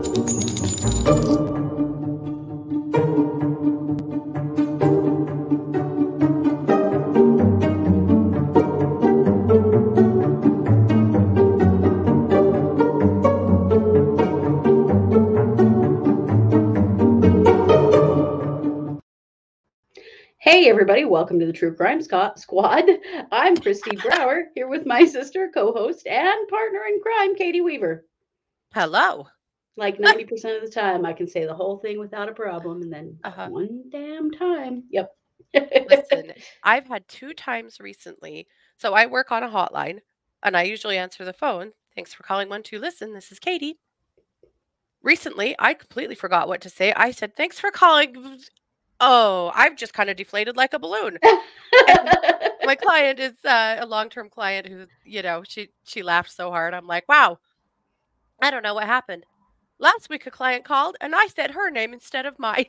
Hey everybody, welcome to the True Crime Squad. I'm Christy Brower, here with my sister, co-host, and partner in crime, Katie Weaver. Hello. Like 90% of the time, I can say the whole thing without a problem, and then one damn time. Yep. Listen, I've had 2 times recently. So I work on a hotline, and I usually answer the phone. Thanks for calling 1-2-Listen. This is Katie. Recently, I completely forgot what to say. I said, thanks for calling. Oh, I've just kind of deflated like a balloon. And my client is a long-term client who, she laughed so hard. I'm like, wow, I don't know what happened. Last week, a client called, and I said her name instead of mine.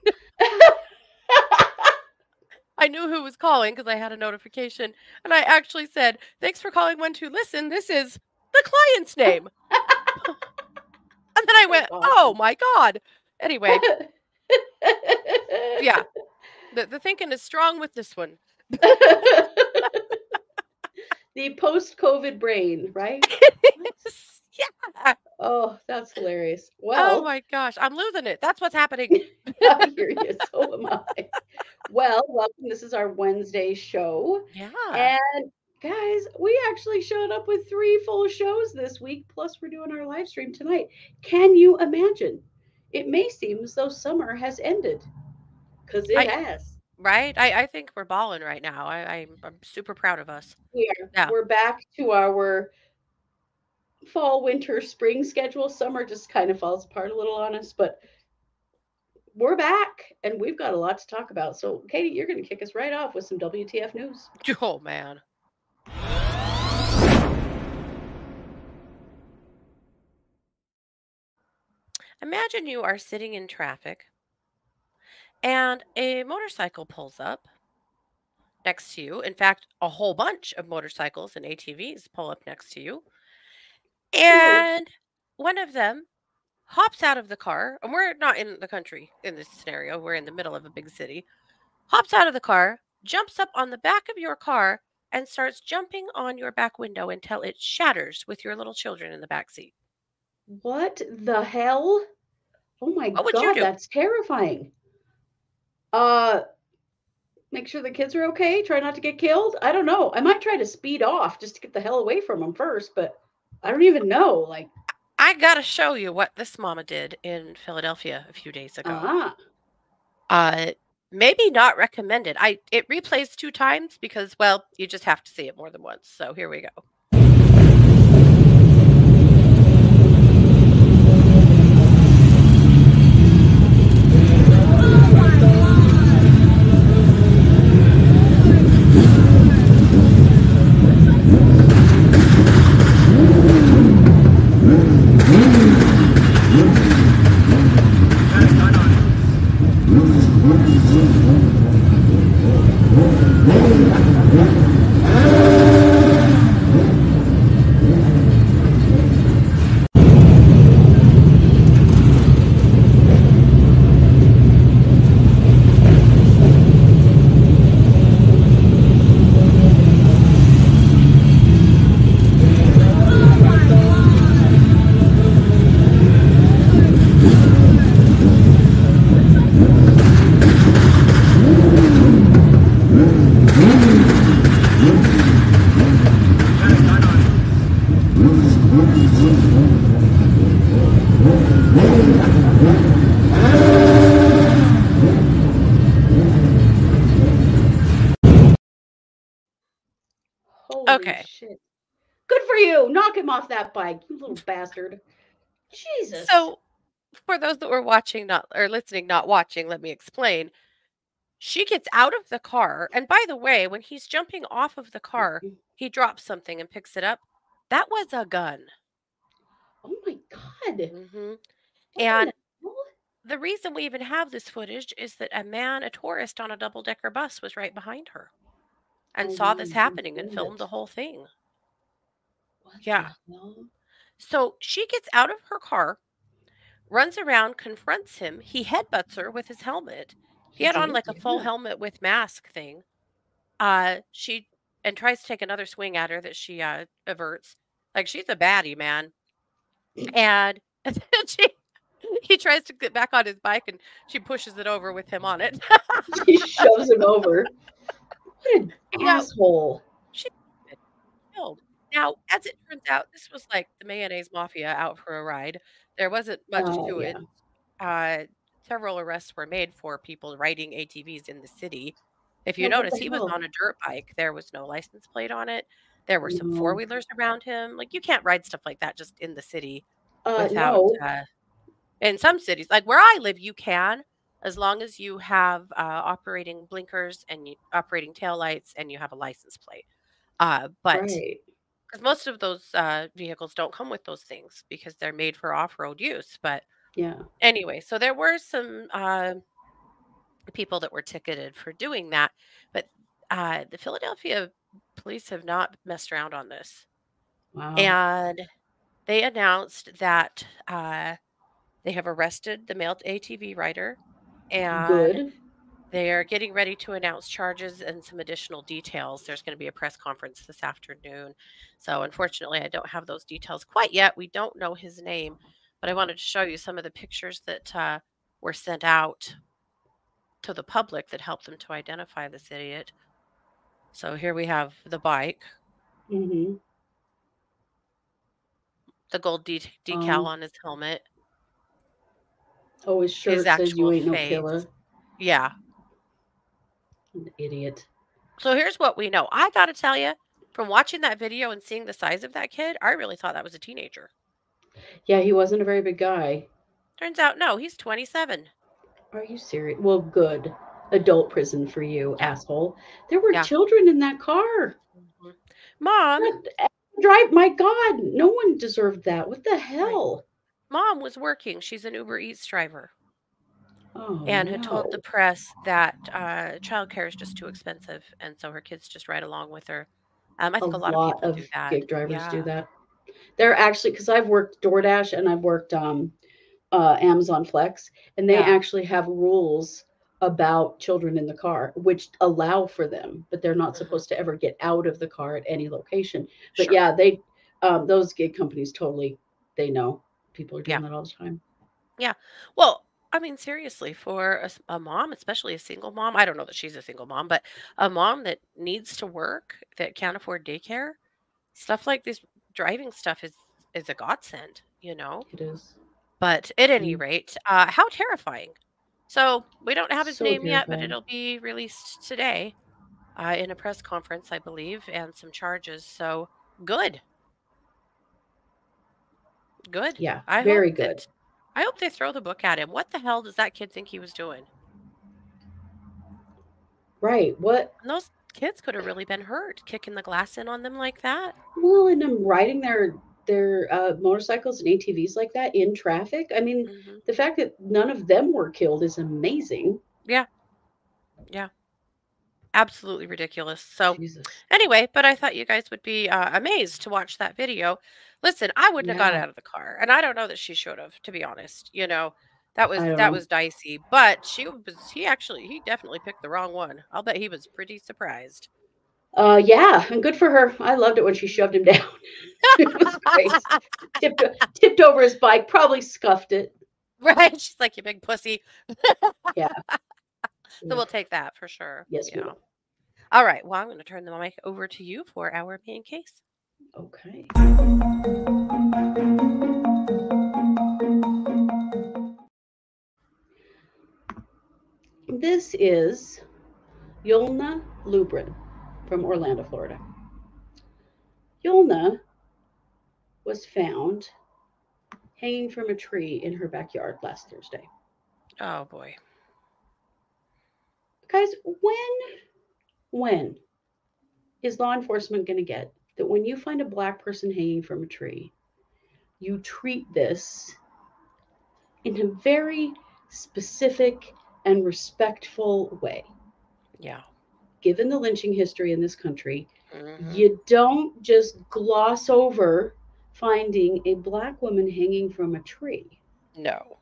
I knew who was calling because I had a notification, and I actually said, thanks for calling 1-2-Listen. This is the client's name. And then I went, oh my God. Anyway. Yeah. The thinking is strong with this one. The post-COVID brain, right? Yeah. Oh, that's hilarious. Well, oh my gosh, I'm losing it. That's what's happening. I hear you. So am I. Well, welcome. This is our Wednesday show. Yeah. And guys, we actually showed up with 3 full shows this week. Plus, we're doing our live stream tonight. Can you imagine? It may seem as though summer has ended, because it has. Right? I think we're balling right now. I'm super proud of us. We're back to our fall, winter, spring schedule. Summer just kind of falls apart a little on us, but we're back and we've got a lot to talk about. So, Katie, you're going to kick us right off with some WTF news. Oh, man. Imagine you are sitting in traffic and a motorcycle pulls up next to you. In fact, a whole bunch of motorcycles and ATVs pull up next to you. And one of them hops out of the car, and we're not in the country in this scenario. We're in the middle of a big city. Hops out of the car, jumps up on the back of your car, and starts jumping on your back window until it shatters with your little children in the back seat. What the hell? Oh my God, that's terrifying. Make sure the kids are okay. Try not to get killed. I don't know. I might try to speed off just to get the hell away from them first, but I don't even know. Like, I gotta show you what this mama did in Philadelphia a few days ago. Maybe not recommended. It replays 2 times because, well, you just have to see it more than once. So here we go. Okay. Shit. Good for you. Knock him off that bike, you little bastard. Jesus. So, for those that were watching, not watching, let me explain. She gets out of the car, and by the way, when he's jumping off of the car, he drops something and picks it up. That was a gun. Oh my God. Mm-hmm. And the reason we even have this footage is that a tourist on a double-decker bus was right behind her and saw this happening and filmed the whole thing. What? So she gets out of her car, runs around, confronts him. He headbutts her with his helmet. He He had on did, like a full yeah. helmet with mask thing. She and tries to take another swing at her that she averts. Like she's a baddie, man. And, and then he tries to get back on his bike and she pushes it over with him on it. She shoves him over. What an Now asshole. she killed. Now, as it turns out, this was like the mayonnaise mafia out for a ride. There wasn't much to it. Yeah. Uh, Several arrests were made for people riding ATVs in the city. If you Yeah, what notice, the he was hell? on a dirt bike. There was no license plate on it. There were some four No. wheelers around him. Like you can't ride stuff like that just in the city without. No. In some cities, like where I live, you can, as long as you have operating blinkers and operating taillights and you have a license plate. But Right. because most of those vehicles don't come with those things because they're made for off-road use. But Yeah. anyway, so there were some people that were ticketed for doing that, but the Philadelphia police have not messed around on this, Wow. and they announced that they have arrested the male ATV rider, and Good. they're getting ready to announce charges and some additional details. There's going to be a press conference this afternoon. So, unfortunately, I don't have those details quite yet. We don't know his name, but I wanted to show you some of the pictures that were sent out to the public that helped them to identify this idiot. So, here we have the bike, Mm-hmm. the gold decal Um, on his helmet, oh, his his shirt says actual you ain't no face. killer. Yeah. An idiot. So, here's what we know. I got to tell you, from watching that video and seeing the size of that kid, I really thought that was a teenager. Yeah, he wasn't a very big guy. Turns out, no, he's 27. Are you serious? Well, good. Adult prison for you, Yeah, asshole. There were yeah. children in that car. Mhm. Mom, Drive, my God, no one deserved that. What the right. hell? Mom was working. She's an Uber Eats driver Oh and had told the no. press that childcare is just too expensive. And so her kids just ride along with her. I A think a lot of lot people of do that. gig drivers do Yeah. that. They're actually, because I've worked DoorDash and I've worked Amazon Flex, and they Yeah. actually have rules about children in the car, which allow for them, but they're not Hmm. supposed to ever get out of the car at any location. But Sure. yeah, they those gig companies totally they know people are Yeah. doing that all the time. Yeah. Well, I mean, seriously, for a mom, especially a single mom, I don't know that she's a single mom, but a mom that needs to work, that can't afford daycare, stuff like this driving stuff is a godsend, you know? It is. But at any Mm. rate, how terrifying. So we don't have his So name yet, but terrifying. it'll be released today in a press conference, I believe, and some charges. So good, good. Yeah, I hope very good. that I hope they throw the book at him. What the hell does that kid think he was doing? Right. What? And those kids could have really been hurt kicking the glass in on them like that. Well, and them riding their motorcycles and ATVs like that in traffic. I mean, Hmm. the fact that none of them were killed is amazing. Yeah, yeah, absolutely ridiculous. So Jesus. anyway, but I thought you guys would be amazed to watch that video. Listen, I wouldn't have got Yeah. out of the car, and I don't know that she should have, to be honest. I don't That know. was dicey, but he definitely picked the wrong one. I'll bet he was pretty surprised. Yeah, and good for her. I loved it when she shoved him down. It was great. Tipped over his bike, probably scuffed it. Right? She's like, you big pussy. Yeah. So we'll Oof. take that for sure. Yes, we Yeah. will. All right. Well, I'm going to turn the mic over to you for our main case. Okay. This is Yolna Lubrin from Orlando, Florida. Yolna was found hanging from a tree in her backyard last Thursday. Oh boy. Guys, when is law enforcement going to get that when you find a black person hanging from a tree, you treat this in a very specific and respectful way? Yeah. Given the lynching history in this country, Hmm. you don't just gloss over finding a black woman hanging from a tree. No.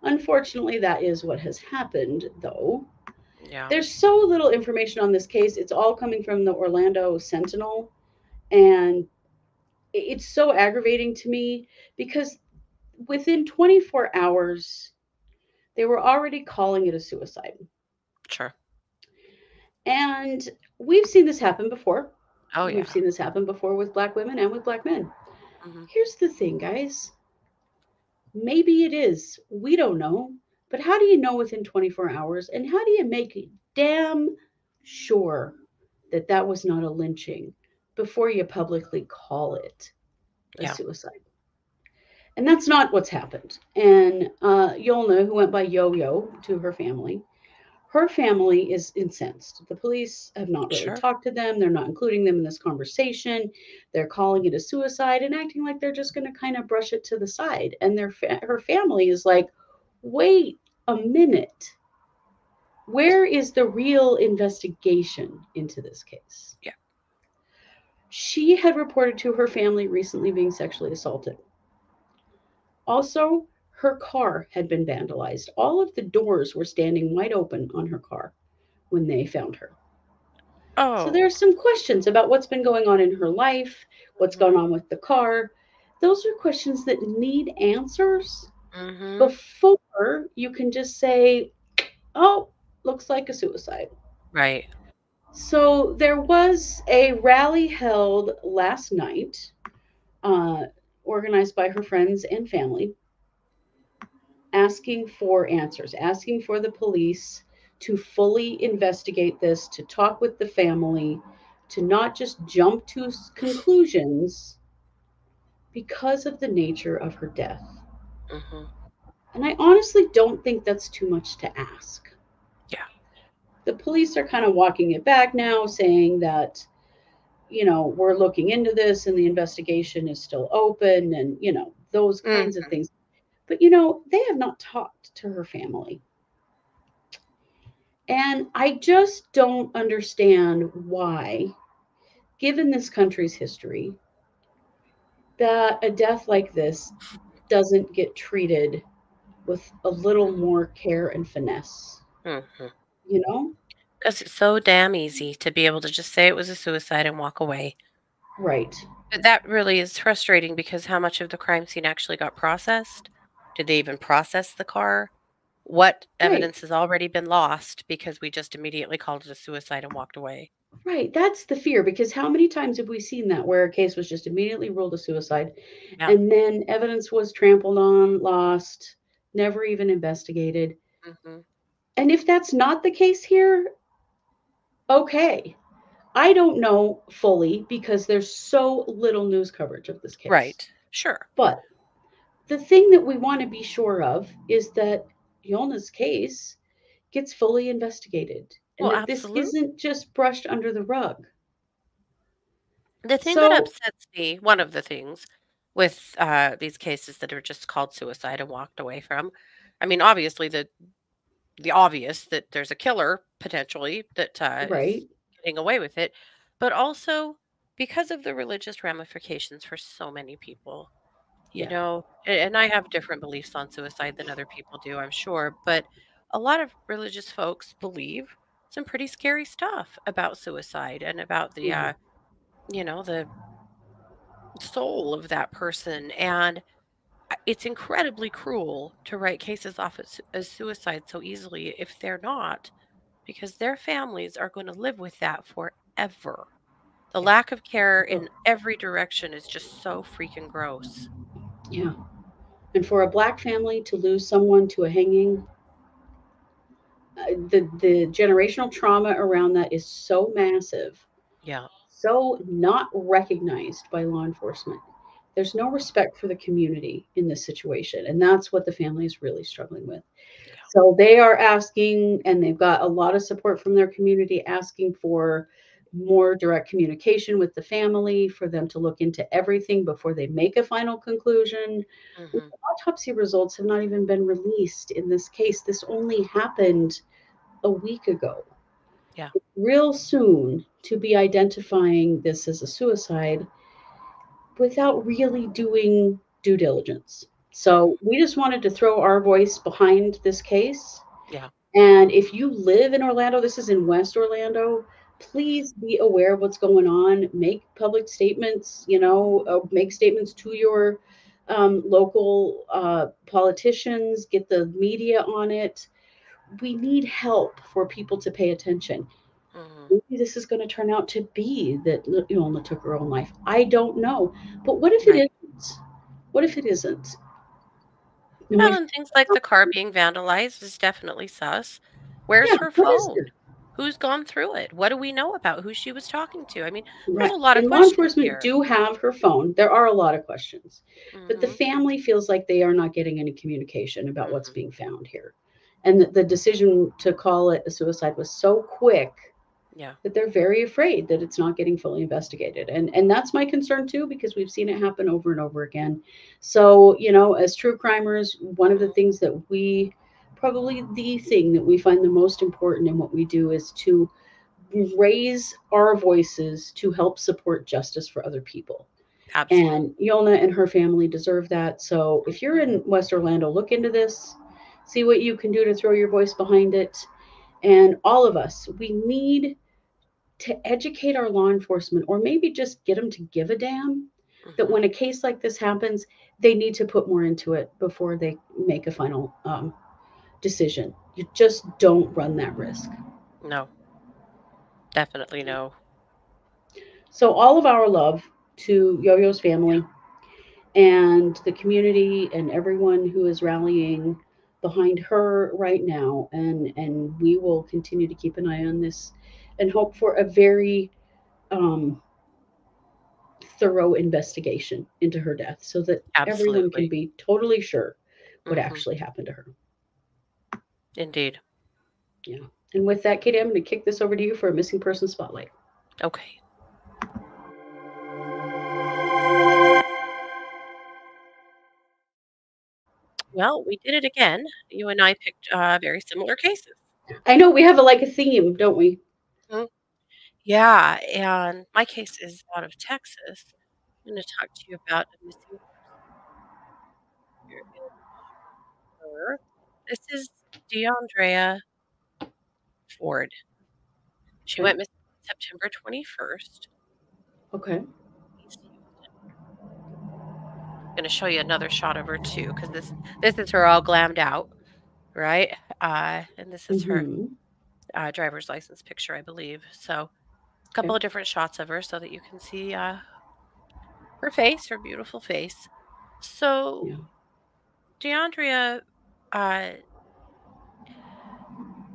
Unfortunately, that is what has happened, though. Yeah. There's so little information on this case. It's all coming from the Orlando Sentinel, and it's so aggravating to me because within 24 hours, they were already calling it a suicide. Sure. And we've seen this happen before. Oh, We've yeah. seen this happen before with black women and with black men. Hmm. Here's the thing, guys. Maybe it is. We don't know. But how do you know within 24 hours? And how do you make damn sure that that was not a lynching before you publicly call it a Yeah. suicide? And that's not what's happened. And Yolna, who went by Yo Yo to her family is incensed. The police have not really Sure. talked to them. They're not including them in this conversation. They're calling it a suicide and acting like they're just going to kind of brush it to the side. And her family is like, wait a minute. Where is the real investigation into this case? Yeah. She had reported to her family recently being sexually assaulted. Also, her car had been vandalized. All of the doors were standing wide open on her car when they found her. So there are Oh. some questions about what's been going on in her life, what's Hmm. gone on with the car. Those are questions that need answers Hmm. before you can just say, oh, looks like a suicide. Right. So there was a rally held last night, uh, organized by her friends and family, asking for answers, asking for the police to fully investigate this, to talk with the family, to not just jump to conclusions because of the nature of her death. Hmm. And I honestly don't think that's too much to ask. Yeah. The police are kind of walking it back now, saying that, we're looking into this and the investigation is still open and, those kinds of Hmm. things. But, they have not talked to her family. And I just don't understand why, given this country's history, that a death like this doesn't get treated with a little more care and finesse, Hmm. you know? Because it's so damn easy to be able to just say it was a suicide and walk away. Right, But that really is frustrating because how much of the crime scene actually got processed? Did they even process the car? What right, evidence has already been lost because we just immediately called it a suicide and walked away? right. That's the fear because how many times have we seen that where a case was just immediately ruled a suicide Yeah. and then evidence was trampled on, lost, never even investigated? Hmm. And if that's not the case here, okay. I don't know fully because there's so little news coverage of this case. Right. Sure. But the thing that we want to be sure of is that Yolna's case gets fully investigated and Well, that this absolutely. isn't just brushed under the rug. The thing that So, upsets me, one of the things with these cases that are just called suicide and walked away from, I mean, obviously the obvious that there's a killer potentially that is right, getting away with it, but also because of the religious ramifications for so many people. yeah, And I have different beliefs on suicide than other people do, I'm sure, but a lot of religious folks believe some pretty scary stuff about suicide and about yeah, the soul of that person. And it's incredibly cruel to write cases off as suicide so easily if they're not, because their families are going to live with that forever. The yeah, lack of care ugh, in every direction is just so freaking gross. yeah. And for a black family to lose someone to a hanging, the generational trauma around that is so massive, Yeah. so not recognized by law enforcement. There's no respect for the community in this situation, and that's what the family is really struggling with. Yeah. So they are asking, and they've got a lot of support from their community asking for more direct communication with the family for them to look into everything before they make a final conclusion. The Hmm. autopsy results have not even been released in this case. This only happened a week ago. Yeah. Real soon to be identifying this as a suicide without really doing due diligence. So we just wanted to throw our voice behind this case. Yeah. And if you live in Orlando, this is in West Orlando, please be aware of what's going on. Make public statements, make statements to your local politicians, get the media on it. We need help for people to pay attention. Hmm. Maybe this is going to turn out to be that Yolna took her own life. I don't know. But what if it Right. isn't? What if it isn't? And Well, we, and things like the car being vandalized is definitely sus. Where's yeah, her what is phone? it? Who's gone through it? What do we know about who she was talking to? I mean, there's Right. a lot of And law questions enforcement here. do have her phone. There are a lot of questions. But the Hmm. family feels like they are not getting any communication about what's Hmm. being found here. And the decision to call it a suicide was so quick Yeah. that they're very afraid that it's not getting fully investigated. And that's my concern too, because we've seen it happen over and over again. So, as true crimers, one of the Hmm. things that we probably the thing that we find the most important in what we do is to raise our voices to help support justice for other people. Absolutely. And Yolna and her family deserve that. So if you're Hmm. in West Orlando, look into this, see what you can do to throw your voice behind it. And all of us, we need to educate our law enforcement, or maybe just get them to give a damn that Hmm. when a case like this happens, they need to put more into it before they make a final decision. You just don't run that risk. No, definitely no. So, all of our love to Yo Yo's family and the community and everyone who is rallying behind her right now. And we will continue to keep an eye on this and hope for a very um, thorough investigation into her death so that everyone can Absolutely. be totally sure what Hmm. actually happened to her. Indeed. Yeah. And with that, Katie, I'm going to kick this over to you for a missing person spotlight. Okay. Well, we did it again. You and I picked very similar cases. I know we have a theme, don't we? Mhm. Yeah, and my case is out of Texas. I'm going to talk to you about a missing person here in Coeur. This is Deundrea Ford. She Okay. went missing September 21st. Okay. East Houston. Going to show you another shot of her too, because this is her all glammed out, right? And this is her Mm-hmm. driver's license picture, I believe. So a couple Okay. of different shots of her so that you can see her face, her beautiful face. So Yeah. DeAndrea, uh,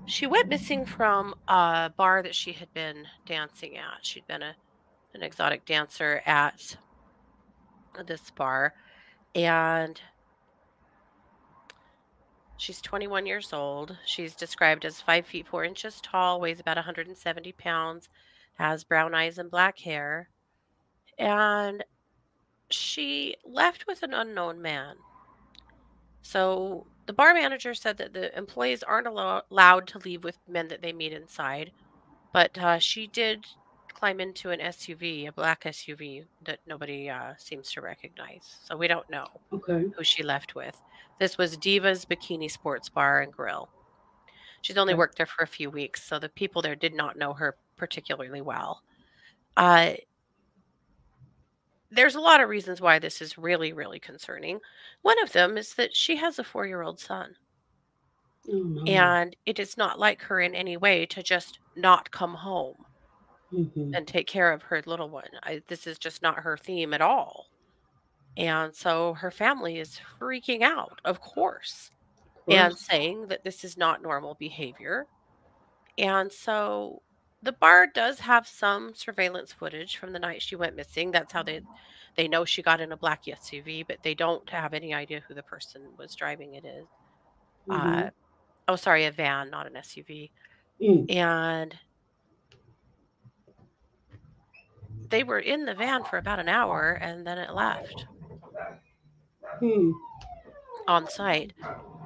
she went missing from a bar that she had been dancing at. She'd been an exotic dancer at this bar, and she's 21 years old. She's described as 5 feet 4 inches tall, weighs about 170 pounds, has brown eyes and black hair, and she left with an unknown man. So the bar manager said that the employees aren't allowed to leave with men that they meet inside, but she did climb into an SUV, a black SUV that nobody seems to recognize. So we don't know Okay. who she left with. This was Diva's Bikini Sports Bar and Grill. She's only Okay. worked there for a few weeks, so the people there did not know her particularly well. Uh, there's a lot of reasons why this is really, really concerning. One of them is that she has a 4-year-old son. Oh no. And it is not like her in any way to just not come home Mm-hmm. and take care of her little one. This is just not her theme at all. And so her family is freaking out, of course, Of and course. saying that this is not normal behavior. And so the bar does have some surveillance footage from the night she went missing. That's how they know she got in a black SUV, but they don't have any idea who the person was driving it is. Mm-hmm. Uh, oh, sorry, a van, not an SUV. Mm. And they were in the van for about an hour and then it left Hmm. on site.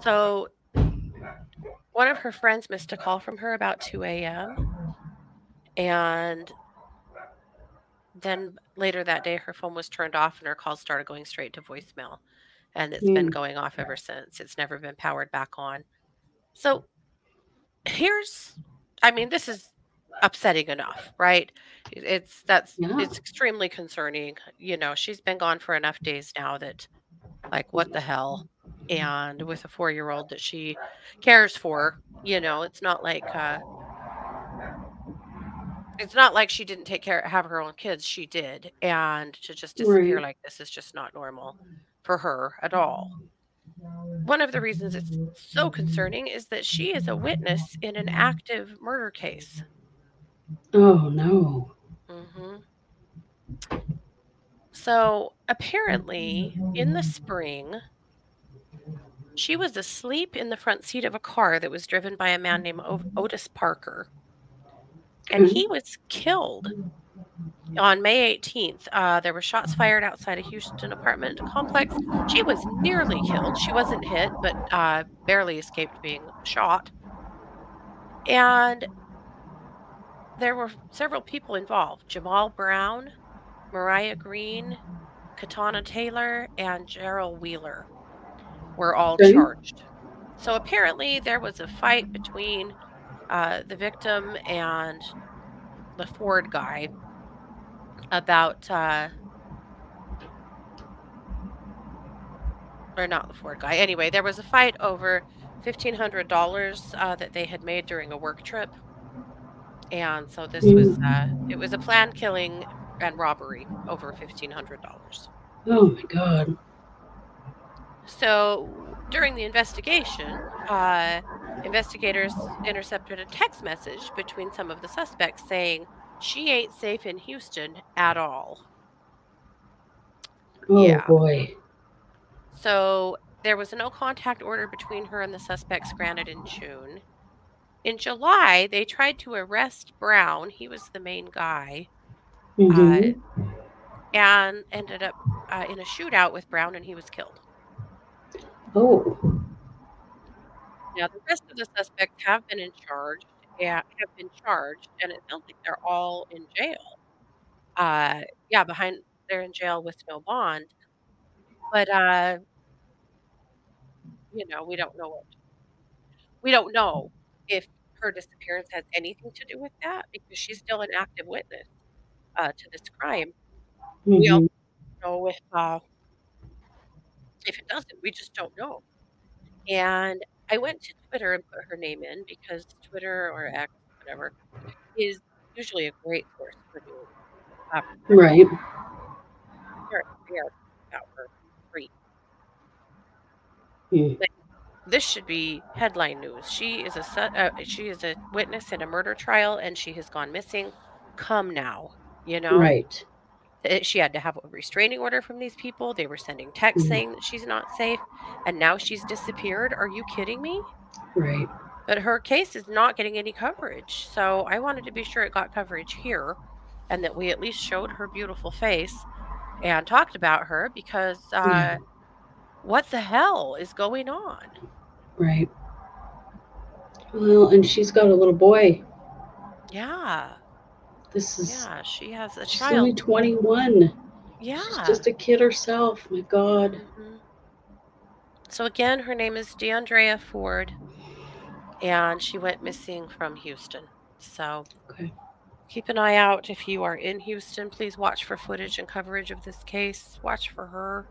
So one of her friends missed a call from her about 2 a.m. And then later that day, her phone was turned off and her calls started going straight to voicemail. and it's been Mm. going off ever since. It's never been powered back on. So here's, I mean, this is upsetting enough, right? Yeah. It's extremely concerning. She's been gone for enough days now that, like, what the hell? And with a 4-year-old that she cares for, it's not like she didn't have her own kids. She did. And to just disappear Right. like this is just not normal for her at all. One of the reasons it's so concerning is that she is a witness in an active murder case. Oh no. hmm So apparently, in the spring, she was asleep in the front seat of a car that was driven by a man named Otis Parker, and Okay. he was killed on May 18th. There were shots fired outside a Houston apartment complex. She was nearly killed. She wasn't hit, but barely escaped being shot. And there were several people involved: Jamal Brown, Mariah Green, Katana Taylor, and Gerald Wheeler were all Okay. charged. So apparently, there was a fight between the victim and the Ford guy about, or not the Ford guy. Anyway, there was a fight over $1,500 that they had made during a work trip, and so it was a planned killing and robbery over $1,500. Oh my God. So during the investigation, investigators intercepted a text message between some of the suspects saying she ain't safe in Houston at all. Oh Yeah. boy. So there was a no contact order between her and the suspects granted in June. In July, they tried to arrest Brown. He was the main guy, uh, Mm-hmm. and ended up in a shootout with Brown, and he was killed. Oh. Now, the rest of the suspects have been charged, and it sounds like they're all in jail. Uh, yeah, they're in jail with no bond. But we don't know if her disappearance has anything to do with that because she's still an active witness to this crime. We also Mm-hmm. don't know if it doesn't. We just don't know. And I went to Twitter and put her name in because Twitter or X, whatever, is usually a great source for news. Right. They are about her free. Mm. Like, this should be headline news. She is a witness in a murder trial, and she has gone missing. Come now, you know. Right. She had to have a restraining order from these people. They were sending texts Mm. saying that she's not safe, and now she's disappeared. Are you kidding me? Right. But her case is not getting any coverage. So I wanted to be sure it got coverage here and that we at least showed her beautiful face and talked about her because Yeah. what the hell is going on? Right. Well, and she's got a little boy. Yeah. This is Yeah. She has a She's only child. 21. She's Yeah. just a kid herself. My God. hmm So again, her name is Deundrea Ford, and she went missing from Houston. So Okay. keep an eye out if you are in Houston. Please watch for footage and coverage of this case. Watch for her.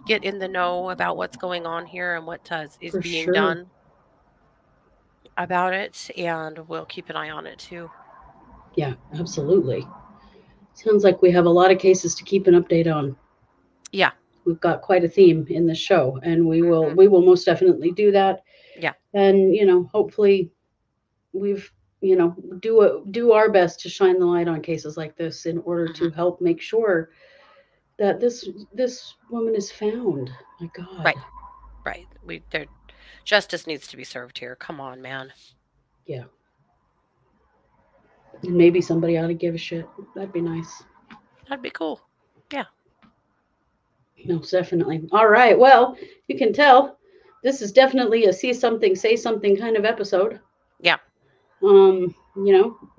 Get in the know about what's going on here and what is For being sure. done about it, and we'll keep an eye on it too. Yeah, absolutely. Sounds like we have a lot of cases to keep an update on. Yeah. We've got quite a theme in the show, and we will hmm we will most definitely do that. Yeah. And hopefully we've do our best to shine the light on cases like this in order hmm to help make sure that this woman is found. My God. Right. Right. There justice needs to be served here. Come on, man. Yeah. And maybe somebody ought to give a shit. That'd be nice. That'd be cool. Yeah. No, definitely. All right. Well, you can tell this is definitely a see something, say something kind of episode. Yeah.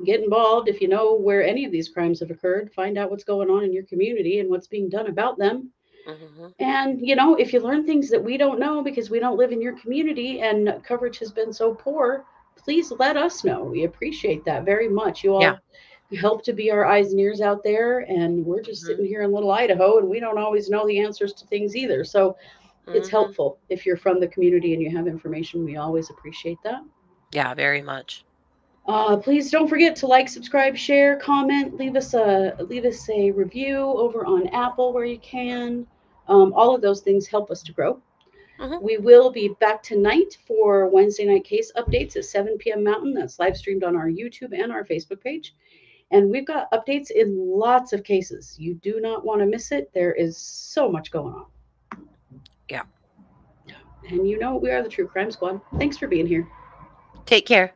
Get involved if you know where any of these crimes have occurred. Find out what's going on in your community and what's being done about them. Mm-hmm. And, if you learn things that we don't know because we don't live in your community and coverage has been so poor, please let us know. We appreciate that very much. You Yeah. all help to be our eyes and ears out there. And we're just Mm-hmm. sitting here in little Idaho and we don't always know the answers to things either. So it's Mm-hmm. helpful if you're from the community and you have information. We always appreciate that. Yeah, very much. Please don't forget to like, subscribe, share, comment, leave us a review over on Apple where you can. All of those things help us to grow. Mm-hmm. We will be back tonight for Wednesday night case updates at 7 p.m. Mountain. That's live streamed on our YouTube and our Facebook page. And we've got updates in lots of cases. You do not want to miss it. There is so much going on. Yeah. And we are the True Crime Squad. Thanks for being here. Take care.